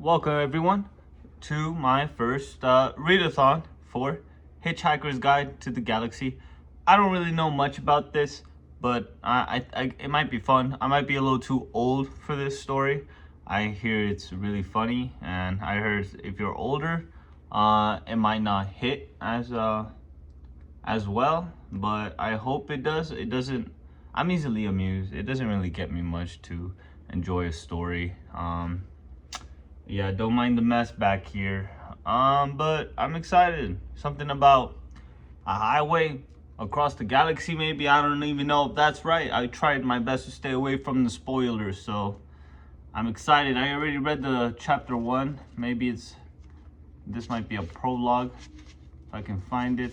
Welcome everyone to my first readathon for Hitchhiker's Guide to the Galaxy. I don't really know much about this, but it might be fun. I might be a little too old for this story. I hear it's really funny, and I heard if you're older, it might not hit as well. But I hope it does. It doesn't. I'm easily amused. It doesn't really get me much to enjoy a story. Yeah, don't mind the mess back here. But I'm excited. Something about a highway across the galaxy, maybe. I don't even know if that's right. I tried my best to stay away from the spoilers, so I'm excited. I already read the chapter 1. Maybe this might be a prologue, if I can find it.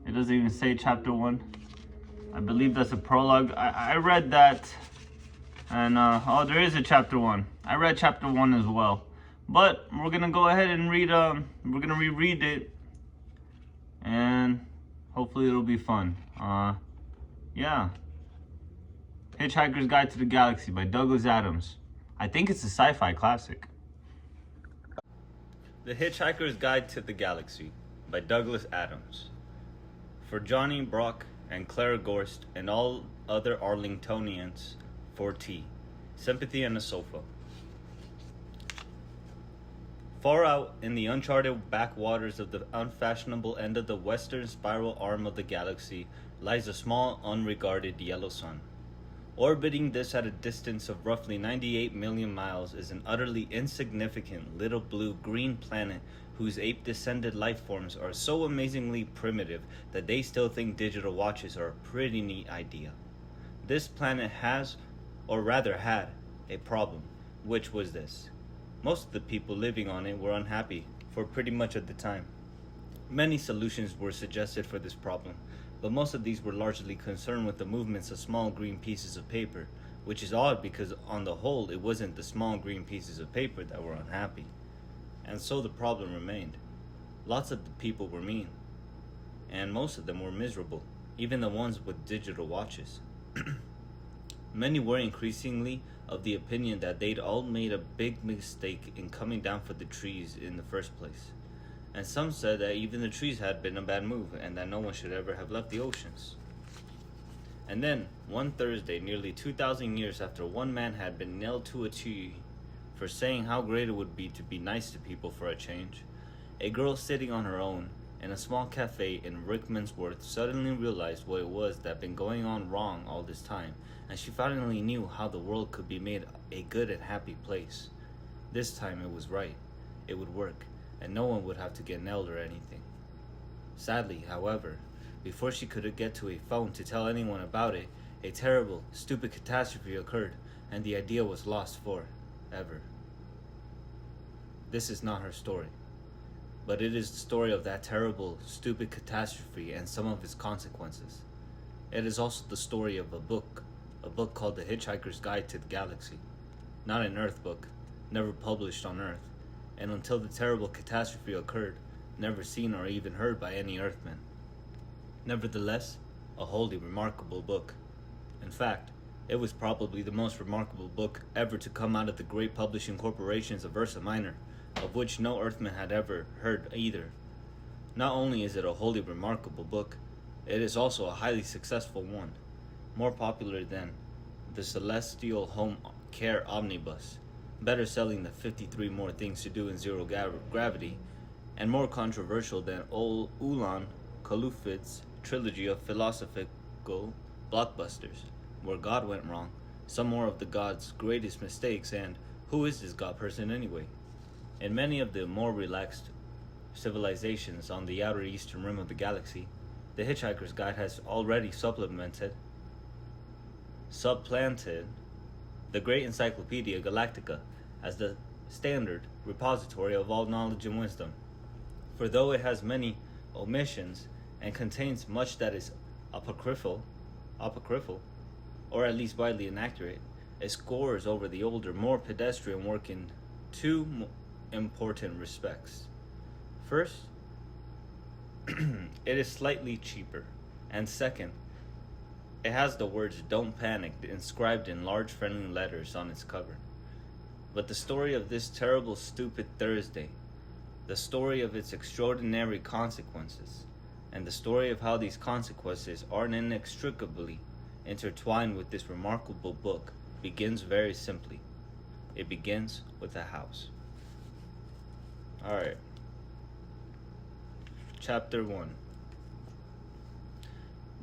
It doesn't even say chapter 1. I believe that's a prologue. I read that. And oh, there is a chapter 1. I read chapter 1 as well, but we're gonna go ahead and read. We're gonna reread it, and hopefully it'll be fun. Yeah. Hitchhiker's Guide to the Galaxy by Douglas Adams. I think it's a sci-fi classic. The Hitchhiker's Guide to the Galaxy by Douglas Adams. For Johnny, Brock, and Clara Gorst, and all other Arlingtonians. For tea, sympathy, and a sofa. Far out in the uncharted backwaters of the unfashionable end of the western spiral arm of the galaxy lies a small, unregarded yellow sun. Orbiting this at a distance of roughly 98 million miles is an utterly insignificant little blue-green planet whose ape-descended life forms are so amazingly primitive that they still think digital watches are a pretty neat idea. This planet has, or rather had, a problem, which was this. Most of the people living on it were unhappy for pretty much at the time. Many solutions were suggested for this problem, but most of these were largely concerned with the movements of small green pieces of paper, which is odd because on the whole it wasn't the small green pieces of paper that were unhappy. And so the problem remained. Lots of the people were mean, and most of them were miserable, even the ones with digital watches. Many were increasingly of the opinion that they'd all made a big mistake in coming down for the trees in the first place. And some said that even the trees had been a bad move and that no one should ever have left the oceans. And then, one Thursday, nearly 2,000 years after one man had been nailed to a tree for saying how great it would be to be nice to people for a change, a girl sitting on her own in a small cafe in Rickmansworth suddenly realized what it was that had been going on wrong all this time, and she finally knew how the world could be made a good and happy place. This time it was right. It would work, and no one would have to get nailed or anything. Sadly, however, before she could get to a phone to tell anyone about it, a terrible, stupid catastrophe occurred, and the idea was lost forever. This is not her story, but it is the story of that terrible, stupid catastrophe and some of its consequences. It is also the story of a book called The Hitchhiker's Guide to the Galaxy. Not an Earth book, never published on Earth, and until the terrible catastrophe occurred, never seen or even heard by any Earthmen. Nevertheless, a wholly remarkable book. In fact, it was probably the most remarkable book ever to come out of the great publishing corporations of Ursa Minor, of which no Earthman had ever heard either. Not only is it a wholly remarkable book, it is also a highly successful one, more popular than the Celestial Home Care Omnibus, better selling than 53 More Things to Do in Zero Gravity, and more controversial than old Ulan Kalufit's trilogy of philosophical blockbusters, Where God Went Wrong, Some More of the God's Greatest Mistakes, and Who Is This God Person Anyway? In many of the more relaxed civilizations on the outer eastern rim of the galaxy, the Hitchhiker's Guide has already supplanted the great Encyclopedia Galactica as the standard repository of all knowledge and wisdom. For though it has many omissions and contains much that is apocryphal, or at least widely inaccurate, it scores over the older, more pedestrian work in two important respects. First, it is slightly cheaper, and second, it has the words "Don't Panic" inscribed in large friendly letters on its cover. but the story of this terrible, stupid Thursday, the story of its extraordinary consequences, and the story of how these consequences are inextricably intertwined with this remarkable book begins very simply. It begins with a house. Alright. Chapter 1.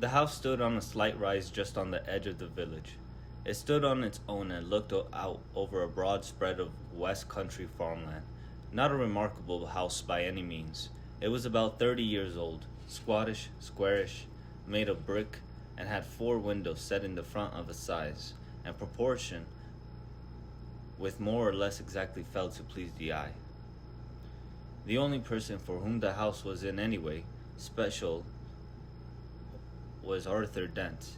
The house stood on a slight rise just on the edge of the village. It stood on its own and looked out over a broad spread of west country farmland. Not a remarkable house by any means. It was about 30 years old, squattish, squarish, made of brick, and had 4 windows set in the front of a size and proportion with more or less exactly felt to please the eye. The only person for whom the house was in any way special was Arthur Dent,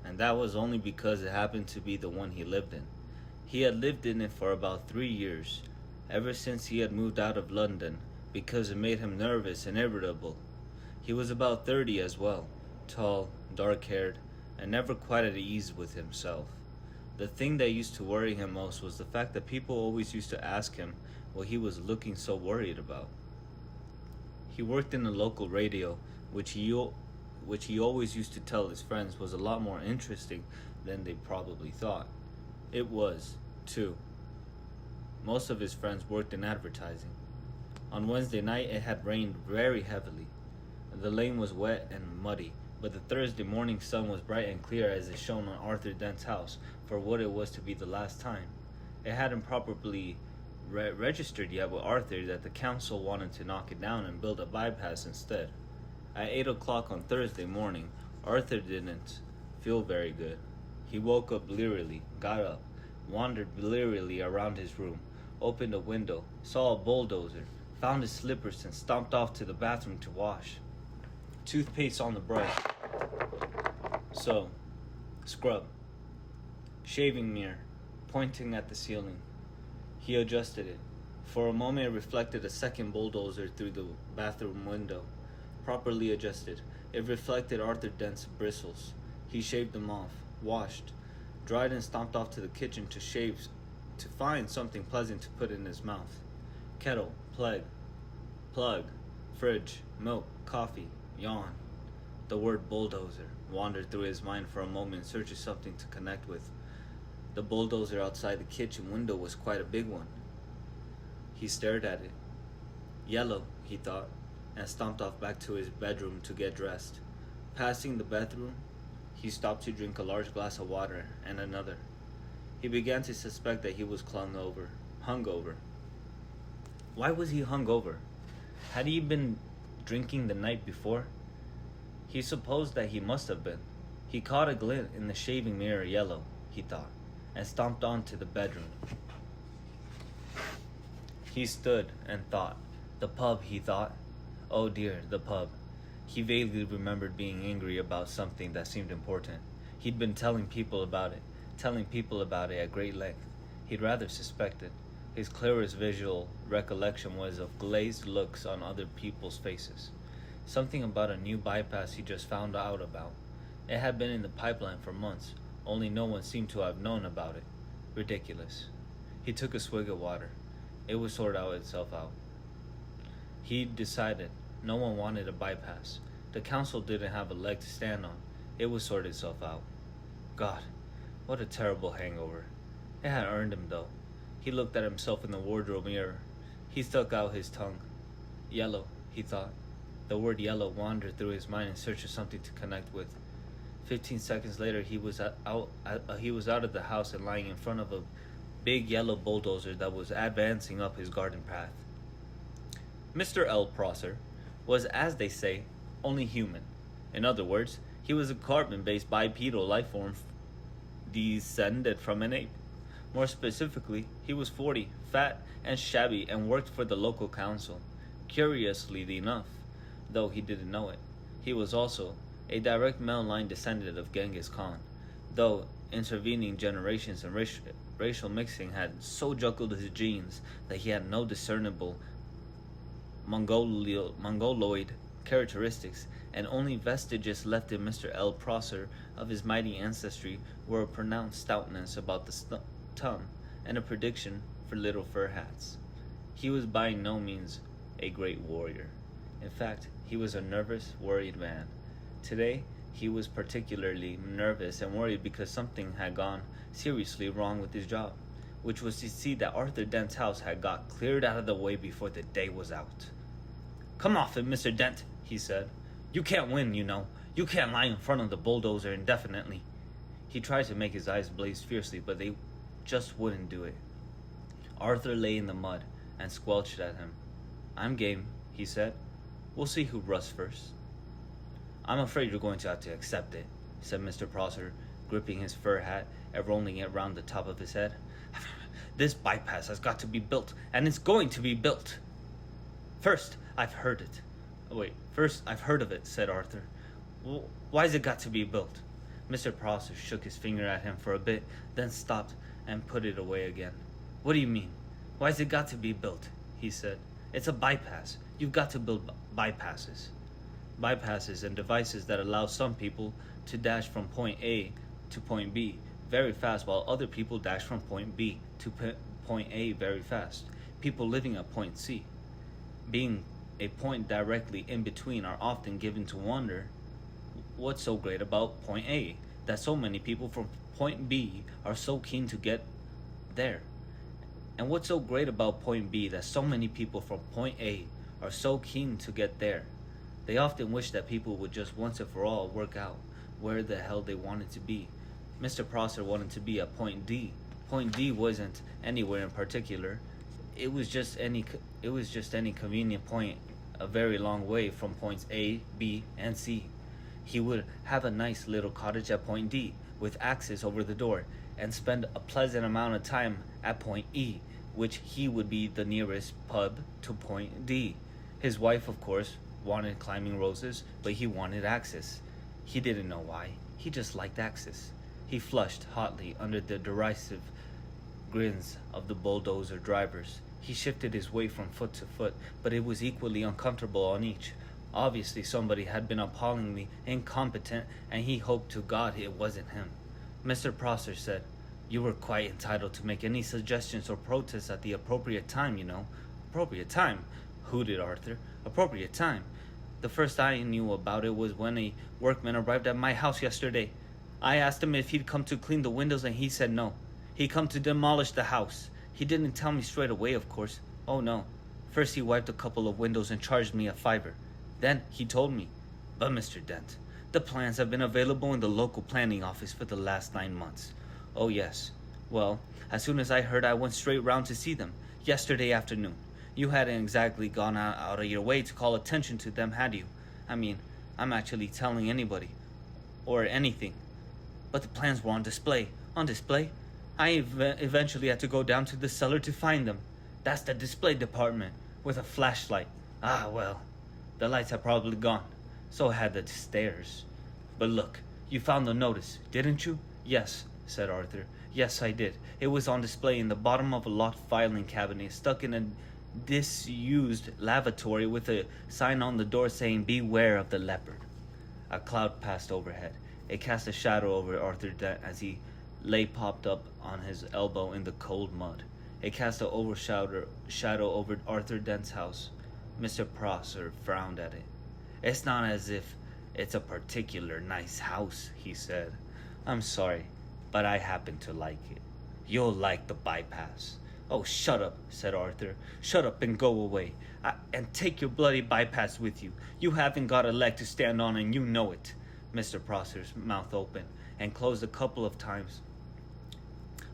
and that was only because it happened to be the one he lived in. He had lived in it for about 3 years, ever since he had moved out of London, because it made him nervous and irritable. He was about 30 as well, tall, dark-haired, and never quite at ease with himself. The thing that used to worry him most was the fact that people always used to ask him what he was looking so worried about. He worked in a local radio, which he always used to tell his friends was a lot more interesting than they probably thought. It was, too. Most of his friends worked in advertising. On Wednesday night it had rained very heavily. The lane was wet and muddy, but the Thursday morning sun was bright and clear as it shone on Arthur Dent's house for what it was to be the last time. It hadn't properly registered yet with Arthur that the council wanted to knock it down and build a bypass instead. At 8 o'clock on Thursday morning, Arthur didn't feel very good. He woke up blearily, got up, wandered blearily around his room, opened a window, saw a bulldozer, found his slippers and stomped off to the bathroom to wash. Toothpaste on the brush. So, scrub. Shaving mirror, pointing at the ceiling. He adjusted it. For a moment it reflected a second bulldozer through the bathroom window. Properly adjusted, it reflected Arthur Dent's bristles. He shaved them off, washed, dried and stomped off to the kitchen to find something pleasant to put in his mouth. Kettle, plug, fridge, milk, coffee, yawn. The word bulldozer wandered through his mind for a moment in search of something to connect with. The bulldozer outside the kitchen window was quite a big one. He stared at it. Yellow, he thought, and stomped off back to his bedroom to get dressed. Passing the bathroom, he stopped to drink a large glass of water and another. He began to suspect that he was hungover. Why was he hungover? Had he been drinking the night before? He supposed that he must have been. He caught a glint in the shaving mirror yellow, he thought, and stomped on to the bedroom. He stood and thought. The pub, he thought. Oh dear, the pub. He vaguely remembered being angry about something that seemed important. He'd been telling people about it at great length. He'd rather suspected. His clearest visual recollection was of glazed looks on other people's faces. Something about a new bypass he just found out about. It had been in the pipeline for months, only no one seemed to have known about it. Ridiculous. He took a swig of water. It would sort itself out. He decided no one wanted a bypass. The council didn't have a leg to stand on. It would sort itself out. God, what a terrible hangover. It had earned him, though. He looked at himself in the wardrobe mirror. He stuck out his tongue. Yellow, he thought. The word yellow wandered through his mind in search of something to connect with. 15 seconds later, he was out of the house and lying in front of a big yellow bulldozer that was advancing up his garden path. Mr. L. Prosser was, as they say, only human. In other words, he was a carbon-based bipedal life form descended from an ape. More specifically, he was 40, fat and shabby, and worked for the local council. Curiously enough, though he didn't know it, he was also a direct male line descendant of Genghis Khan, though intervening generations and racial mixing had so juggled his genes that he had no discernible Mongoloid characteristics, and only vestiges left in Mr. L. Prosser of his mighty ancestry were a pronounced stoutness about the tongue and a predilection for little fur hats. He was by no means a great warrior. In fact, he was a nervous, worried man. Today, he was particularly nervous and worried because something had gone seriously wrong with his job, which was to see that Arthur Dent's house had got cleared out of the way before the day was out. "Come off it, Mr. Dent," he said. "You can't win, you know. You can't lie in front of the bulldozer indefinitely." He tried to make his eyes blaze fiercely, but they just wouldn't do it. Arthur lay in the mud and squelched at him. "I'm game," he said. "We'll see who rusts first." "I'm afraid you're going to have to accept it," said Mr. Prosser, gripping his fur hat and rolling it round the top of his head. "This bypass has got to be built, and it's going to be built." First, I've heard of it, said Arthur. "Why's it got to be built?" Mr. Prosser shook his finger at him for a bit, then stopped and put it away again. "What do you mean? Why's it got to be built?" he said. "It's a bypass. You've got to build bypasses." Bypasses and devices that allow some people to dash from point A to point B very fast, while other people dash from point B to point A very fast. People living at point C, being a point directly in between, are often given to wonder what's so great about point A that so many people from point B are so keen to get there. And what's so great about point B that so many people from point A are so keen to get there? They often wish that people would just once and for all work out where the hell they wanted to be. Mr. Prosser wanted to be at point D. Point D wasn't anywhere in particular. It was just any convenient point a very long way from points A, B, and C. He would have a nice little cottage at point D with access over the door, and spend a pleasant amount of time at point E, which he would be the nearest pub to point D. His wife, of course, wanted climbing roses, but he wanted access. He didn't know why. He just liked access. He flushed hotly under the derisive grins of the bulldozer drivers. He shifted his weight from foot to foot, but it was equally uncomfortable on each. Obviously, somebody had been appallingly incompetent, and he hoped to God it wasn't him. Mr. Prosser said, "You were quite entitled to make any suggestions or protests at the appropriate time, you know." "Appropriate time?" hooted Arthur. "Appropriate time? The first I knew about it was when a workman arrived at my house yesterday. I asked him if he'd come to clean the windows, and he said no. He'd come to demolish the house. He didn't tell me straight away, of course. Oh, no. First he wiped a couple of windows and charged me $5. Then he told me. But, Mr. Dent, the plans have been available in the local planning office for the last 9 months. Oh, yes. Well, as soon as I heard, I went straight round to see them, yesterday afternoon. You hadn't exactly gone out of your way to call attention to them, had you? I mean, I'm actually telling anybody. Or anything. But the plans were on display. On display? I eventually had to go down to the cellar to find them. That's the display department, with a flashlight. Ah, well, the lights had probably gone. So had the stairs. But look, you found the notice, didn't you? Yes, said Arthur. Yes, I did. It was on display in the bottom of a locked filing cabinet, stuck in a disused lavatory with a sign on the door saying, "Beware of the leopard." A cloud passed overhead. It cast a shadow over Arthur Dent as he lay propped up on his elbow in the cold mud. It cast a shadow over Arthur Dent's house. Mr. Prosser frowned at it. "It's not as if it's a particular nice house," he said. "I'm sorry, but I happen to like it. You'll like the bypass." "Oh, shut up," said Arthur. "Shut up and go away. And take your bloody bypass with you. You haven't got a leg to stand on, and you know it." Mr. Prosser's mouth opened and closed a couple of times,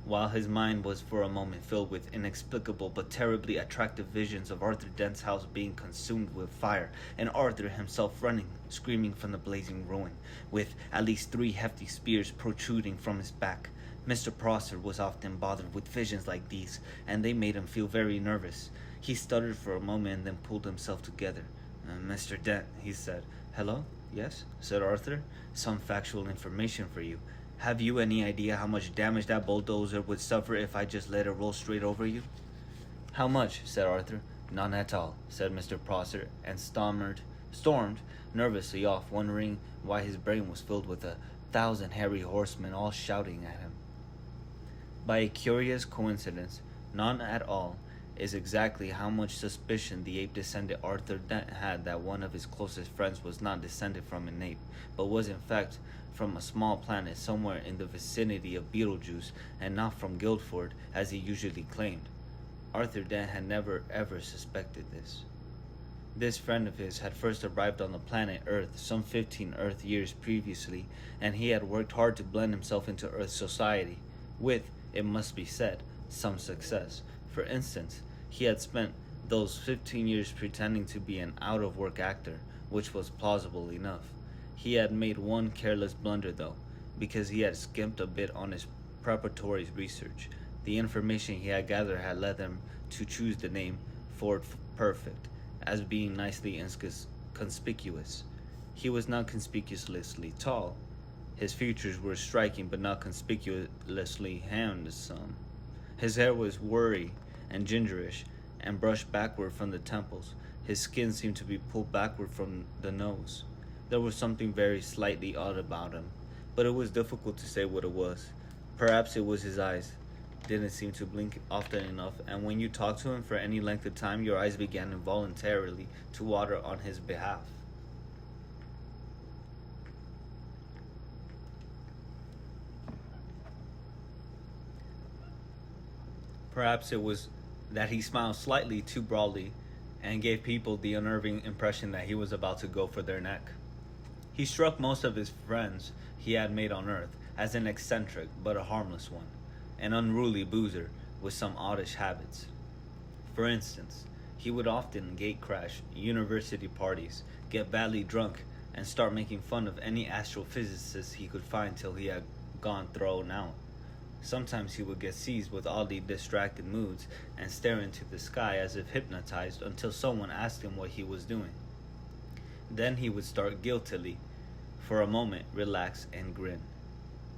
while his mind was for a moment filled with inexplicable but terribly attractive visions of Arthur Dent's house being consumed with fire, and Arthur himself running, screaming from the blazing ruin, with at least 3 hefty spears protruding from his back. Mr. Prosser was often bothered with visions like these, and they made him feel very nervous. He stuttered for a moment and then pulled himself together. "Mr. Dent," he said. "Hello? Yes?" said Arthur. "Some factual information for you. Have you any idea how much damage that bulldozer would suffer if I just let it roll straight over you?" "How much?" said Arthur. "None at all," said Mr. Prosser, and stormed nervously off, wondering why his brain was filled with 1,000 hairy horsemen all shouting at him. By a curious coincidence, None at all is exactly how much suspicion the ape-descended Arthur Dent had that one of his closest friends was not descended from an ape, but was in fact from a small planet somewhere in the vicinity of Beetlejuice and not from Guildford as he usually claimed. Arthur Dent had never ever suspected this. This friend of his had first arrived on the planet Earth some 15 Earth years previously, and he had worked hard to blend himself into Earth society, with, it must be said, some success. For instance, he had spent those 15 years pretending to be an out-of-work actor, which was plausible enough. He had made one careless blunder, though, because he had skimped a bit on his preparatory research. The information he had gathered had led him to choose the name Ford Perfect, as being nicely conspicuous. He was not conspicuously tall. His features were striking but not conspicuously handsome. His hair was wiry and gingerish and brushed backward from the temples. His skin seemed to be pulled backward from the nose. There was something very slightly odd about him, but it was difficult to say what it was. Perhaps it was his eyes. Didn't seem to blink often enough, and when you talked to him for any length of time, your eyes began involuntarily to water on his behalf. Perhaps it was that he smiled slightly too broadly and gave people the unnerving impression that he was about to go for their neck. He struck most of his friends he had made on Earth as an eccentric but a harmless one, an unruly boozer with some oddish habits. For instance, he would often gate-crash university parties, get badly drunk, and start making fun of any astrophysicist he could find till he had gone thrown out. Sometimes he would get seized with oddly distracted moods and stare into the sky as if hypnotized until someone asked him what he was doing. Then he would start guiltily, for a moment relax and grin.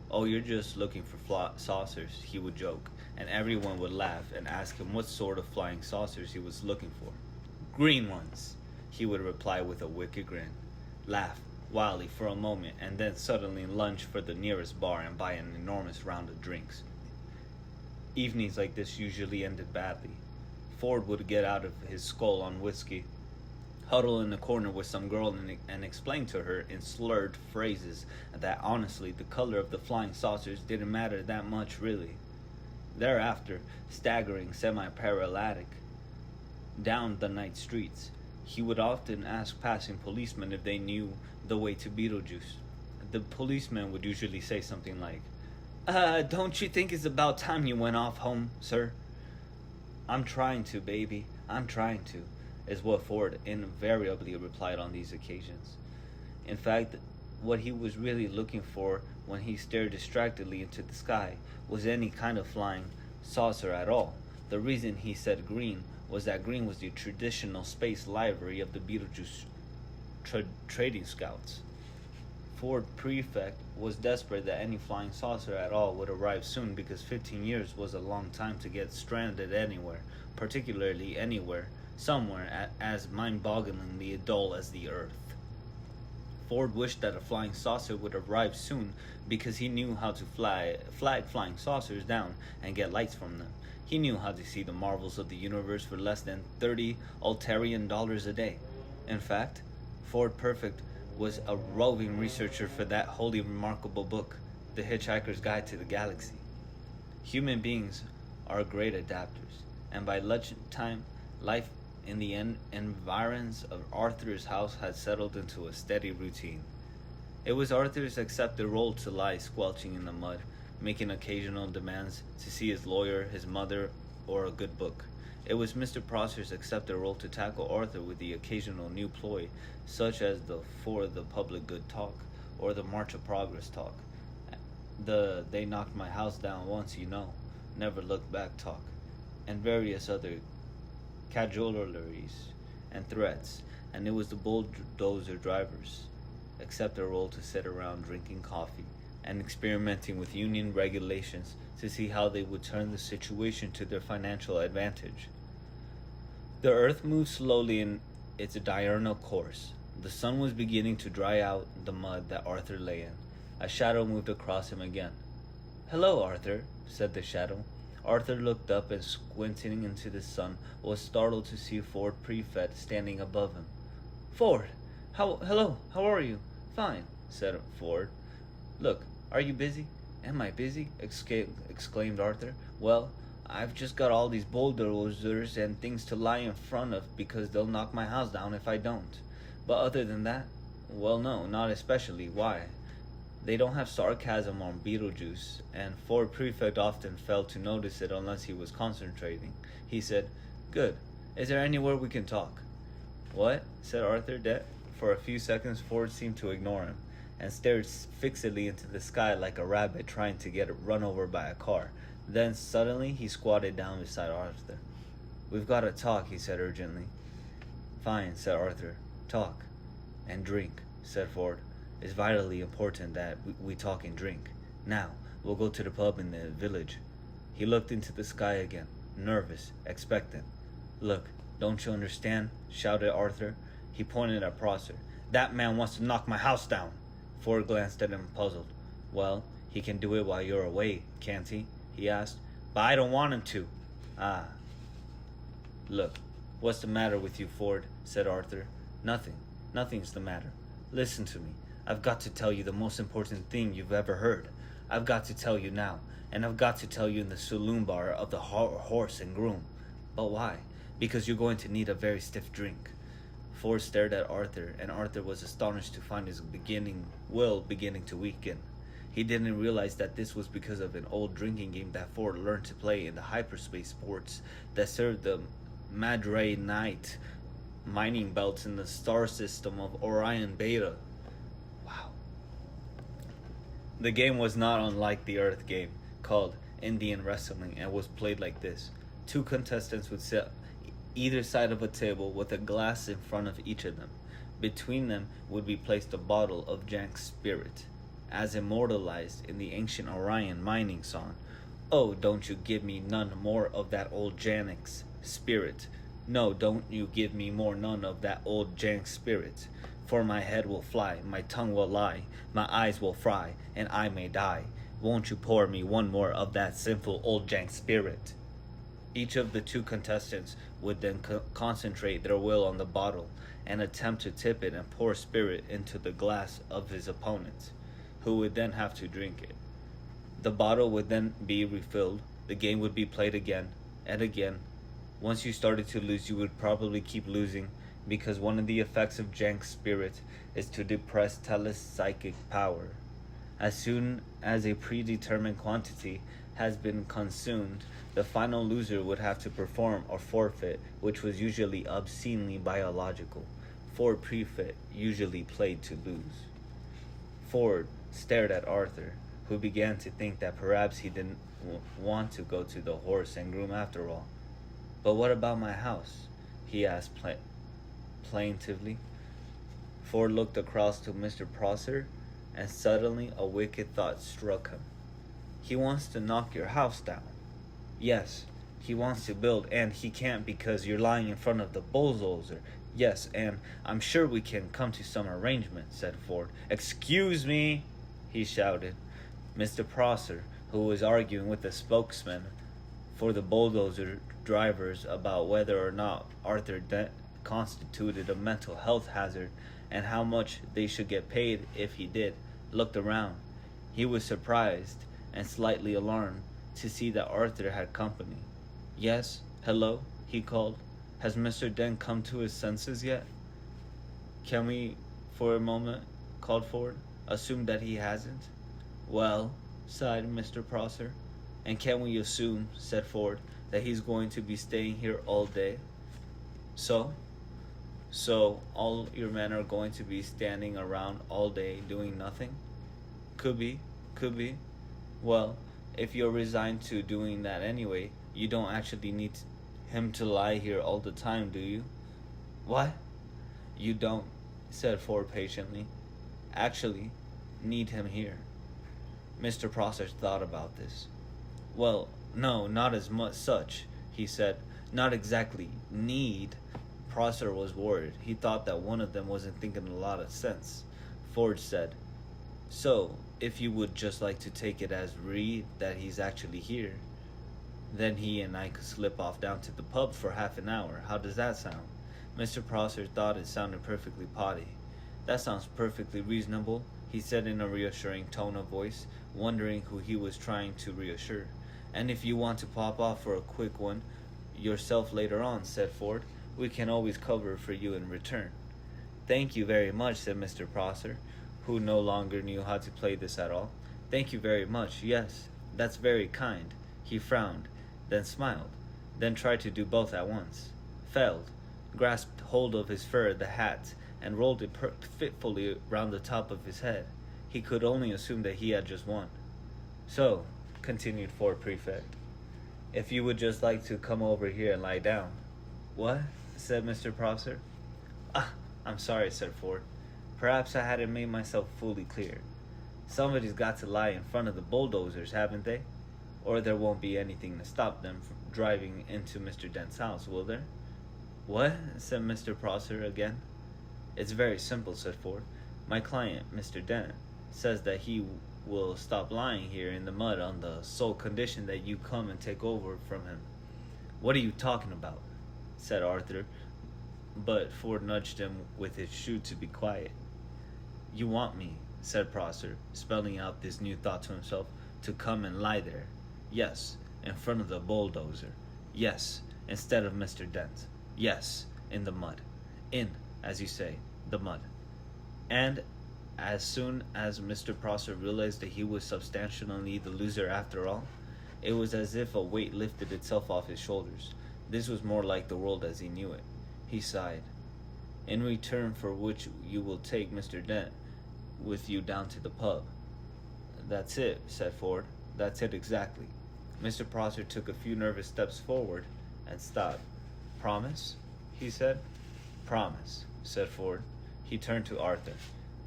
"Oh, you're just looking for saucers," he would joke, and everyone would laugh and ask him what sort of flying saucers he was looking for. "Green ones," he would reply with a wicked grin, laugh wildly for a moment, and then suddenly lunge for the nearest bar and buy an enormous round of drinks. Evenings like this usually ended badly. Ford would get out of his skull on whiskey, huddle in the corner with some girl and explain to her in slurred phrases that honestly the color of the flying saucers didn't matter that much really. Thereafter, staggering semi-paralytic down the night streets, he would often ask passing policemen if they knew the way to Beetlejuice. The policeman would usually say something like, "Don't you think it's about time you went off home, sir?" "I'm trying to, baby, I'm trying to," is what Ford invariably replied on these occasions. In fact, what he was really looking for when he stared distractedly into the sky was any kind of flying saucer at all. The reason he said green was that green was the traditional space livery of the Beetlejuice trading scouts. Ford Prefect was desperate that any flying saucer at all would arrive soon because 15 years was a long time to get stranded anywhere, particularly anywhere, somewhere as mind-bogglingly dull as the Earth. Ford wished that a flying saucer would arrive soon because he knew how to flag flying saucers down and get lights from them. He knew how to see the marvels of the universe for less than $30 Altarian a day. In fact, Ford Perfect was a roving researcher for that wholly remarkable book, The Hitchhiker's Guide to the Galaxy. Human beings are great adapters, and by lunchtime, life in the environs of Arthur's house had settled into a steady routine. It was Arthur's accepted role to lie squelching in the mud, making occasional demands to see his lawyer, his mother, or a good book. It was Mr. Prosser's accepted role to tackle Arthur with the occasional new ploy, such as the For the Public Good talk, or the March of Progress talk. The They knocked my house down once, never looked back talk, and various other cajoleries and threats, and it was the bulldozer drivers accepted a role to sit around drinking coffee and experimenting with union regulations to see how they would turn the situation to their financial advantage. The earth moved slowly in its diurnal course. The sun was beginning to dry out the mud that Arthur lay in. A shadow moved across him again. "Hello, Arthur," said the shadow. Arthur looked up and, squinting into the sun, was startled to see Ford Prefect standing above him. "Ford! Hello, how are you?" "Fine," said Ford. "Look, are you busy?" "Am I busy?" exclaimed Arthur. "Well, I've just got all these bulldozers and things to lie in front of because they'll knock my house down if I don't. But other than that, well, no, not especially. Why?" They don't have sarcasm on Beetlejuice, and Ford Prefect often failed to notice it unless he was concentrating. He said, "Good. Is there anywhere we can talk?" "What?" said Arthur. For a few seconds, Ford seemed to ignore him, and stared fixedly into the sky like a rabbit trying to get run over by a car. Then, suddenly, he squatted down beside Arthur. "We've got to talk," he said urgently. "Fine," said Arthur. "Talk. And drink," said Ford. "It's vitally important that we talk and drink. Now, we'll go to the pub in the village." He looked into the sky again, nervous, expectant. "Look, don't you understand?" shouted Arthur. He pointed at Prosser. "That man wants to knock my house down." Ford glanced at him, puzzled. "Well, he can do it while you're away, can't he?" he asked. "But I don't want him to." "Ah." "Look, what's the matter with you, Ford?" said Arthur. "Nothing. Nothing's the matter. Listen to me. I've got to tell you the most important thing you've ever heard. I've got to tell you now, and I've got to tell you in the saloon bar of the Horse and Groom." "But why?" "Because you're going to need a very stiff drink." Ford stared at Arthur, and Arthur was astonished to find his will beginning to weaken. He didn't realize that this was because of an old drinking game that Ford learned to play in the hyperspace sports that served the Madre Knight mining belts in the star system of Orion Beta. Wow. The game was not unlike the Earth game, called Indian Wrestling, and was played like this. 2 contestants would sit either side of a table with a glass in front of each of them. Between them would be placed a bottle of Jank's spirit, as immortalized in the ancient Orion mining song. "Oh, don't you give me none more of that old Jank's spirit. No, don't you give me none of that old Jank's spirit. For my head will fly, my tongue will lie, my eyes will fry, and I may die. Won't you pour me one more of that sinful old Jank's spirit?" Each of the 2 contestants would then concentrate their will on the bottle and attempt to tip it and pour spirit into the glass of his opponent, who would then have to drink it. The bottle would then be refilled. The game would be played again and again. Once you started to lose, you would probably keep losing, because one of the effects of Jank's spirit is to depress telepsychic power. As soon as a predetermined quantity has been consumed, the final loser would have to perform or forfeit, which was usually obscenely biological. Ford Prefect usually played to lose. Ford stared at Arthur, who began to think that perhaps he didn't want to go to the Horse and Groom after all. "But what about my house?" he asked plaintively. Ford looked across to Mr. Prosser, and suddenly a wicked thought struck him. "He wants to knock your house down." "Yes, he wants to build, and he can't because you're lying in front of the bulldozer." "Yes, and I'm sure we can come to some arrangement," said Ford. "Excuse me," he shouted. Mr. Prosser, who was arguing with the spokesman for the bulldozer drivers about whether or not Arthur constituted a mental health hazard and how much they should get paid if he did, looked around. He was surprised and slightly alarmed to see that Arthur had company. "Yes, hello," he called. "Has Mr. Dent come to his senses yet?" "Can we, for a moment," called Ford, "assume that he hasn't?" "Well," sighed Mr. Prosser. "And can we assume," said Ford, "that he's going to be staying here all day?" So all your men are going to be standing around all day doing nothing?" Could be. "Well, if you're resigned to doing that anyway, you don't actually need him to lie here all the time, do you?" "What?" "You don't," said Ford patiently, "actually need him here." Mr. Prosser thought about this. "Well, no, not as much such," he said. "Not exactly need." Prosser was worried. He thought that one of them wasn't thinking a lot of sense. Ford said, "So, if you would just like to take it as read that he's actually here." Then he and I could slip off down to the pub for half an hour. How does that sound? Mr. Prosser thought it sounded perfectly potty. That sounds perfectly reasonable, he said in a reassuring tone of voice, wondering who he was trying to reassure. And if you want to pop off for a quick one yourself later on, said Ford, we can always cover for you in return. Thank you very much, said Mr. Prosser, who no longer knew how to play this at all. Thank you very much, yes, that's very kind. He frowned, then smiled, then tried to do both at once. Failed, grasped hold of his fur, the hat, and rolled it fitfully round the top of his head. He could only assume that he had just won. So, continued Ford Prefect, if you would just like to come over here and lie down. What? Said Mr. Prosser. I'm sorry, said Ford. Perhaps I hadn't made myself fully clear. Somebody's got to lie in front of the bulldozers, haven't they? Or there won't be anything to stop them from driving into Mr. Dent's house, will there? What? Said Mr. Prosser again. It's very simple, said Ford. My client, Mr. Dent, says that he will stop lying here in the mud on the sole condition that you come and take over from him. What are you talking about? Said Arthur, but Ford nudged him with his shoe to be quiet. You want me, said Prosser, spelling out this new thought to himself, to come and lie there. Yes, in front of the bulldozer. Yes, instead of Mr. Dent. Yes, in the mud. In, as you say, the mud. And as soon as Mr. Prosser realized that he was substantially the loser after all, it was as if a weight lifted itself off his shoulders. This was more like the world as he knew it. He sighed. In return for which you will take Mr. Dent with you down to the pub. That's it, said Ford. That's it exactly. Mr. Prosser took a few nervous steps forward and stopped. Promise? He said. Promise, said Ford. He turned to Arthur.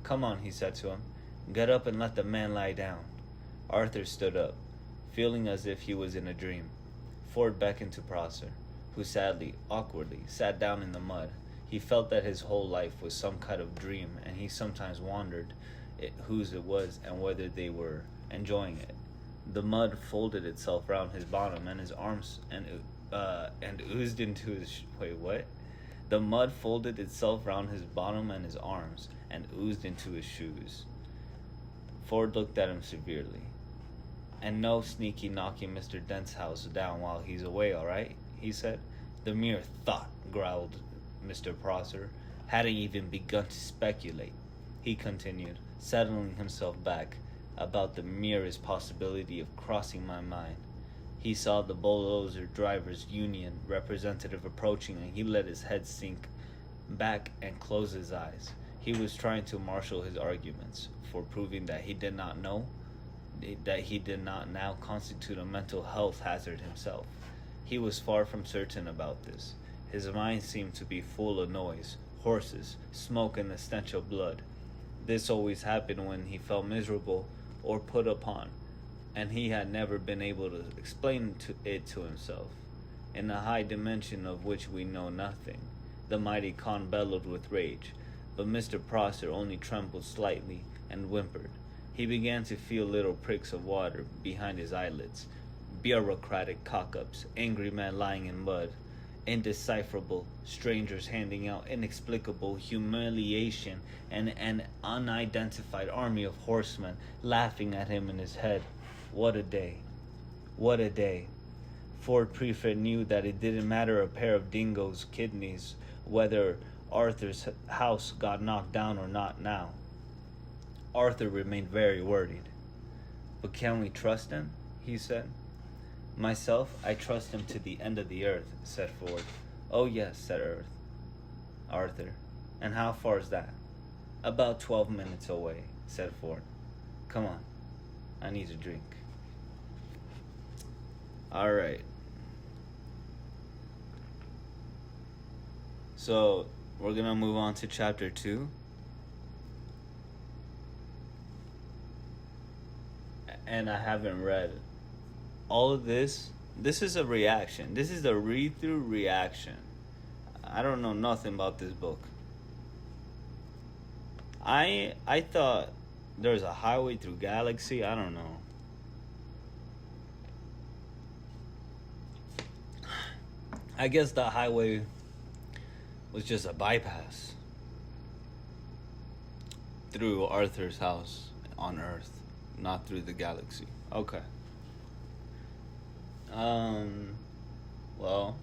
Come on, he said to him. Get up and let the man lie down. Arthur stood up, feeling as if he was in a dream. Ford beckoned to Prosser, who sadly, awkwardly, sat down in the mud. He felt that his whole life was some kind of dream, and he sometimes wondered whose it was and whether they were enjoying it. The mud folded itself round his bottom and his arms and oozed into his... Wait, what? The mud folded itself round his bottom and his arms and oozed into his shoes. Ford looked at him severely. And no sneaky knocking Mr. Dent's house down while he's away, all right? He said. The mere thought, growled Mr. Prosser, hadn't even begun to speculate. He continued, settling himself back, about the merest possibility of crossing my mind. He saw the bulldozer drivers' union representative approaching, and he let his head sink back and close his eyes. He was trying to marshal his arguments for proving that he did not now constitute a mental health hazard himself. He was far from certain about this. His mind seemed to be full of noise, horses, smoke, and the stench of blood. This always happened when he felt miserable or put upon, and he had never been able to explain it to himself. In a high dimension of which we know nothing, the mighty Khan bellowed with rage, but Mr. Prosser only trembled slightly and whimpered. He began to feel little pricks of water behind his eyelids, bureaucratic cock-ups, angry men lying in mud, indecipherable strangers handing out inexplicable humiliation, and an unidentified army of horsemen laughing at him in his head. What a day. What a day. Ford Prefect knew that it didn't matter a pair of dingoes' kidneys whether Arthur's house got knocked down or not now. Arthur remained very worried. But can we trust him? He said. Myself, I trust him to the end of the earth, said Ford. Oh yes, said Arthur. And how far is that? About 12 minutes away, said Ford. Come on, I need a drink. Alright. So, we're gonna move on to chapter 2. And I haven't read all of this. This is a reaction. This is a read-through reaction. I don't know nothing about this book. I thought there's a highway through galaxy. I don't know. I guess the highway was just a bypass through Arthur's house on Earth, not through the galaxy. Okay. Well,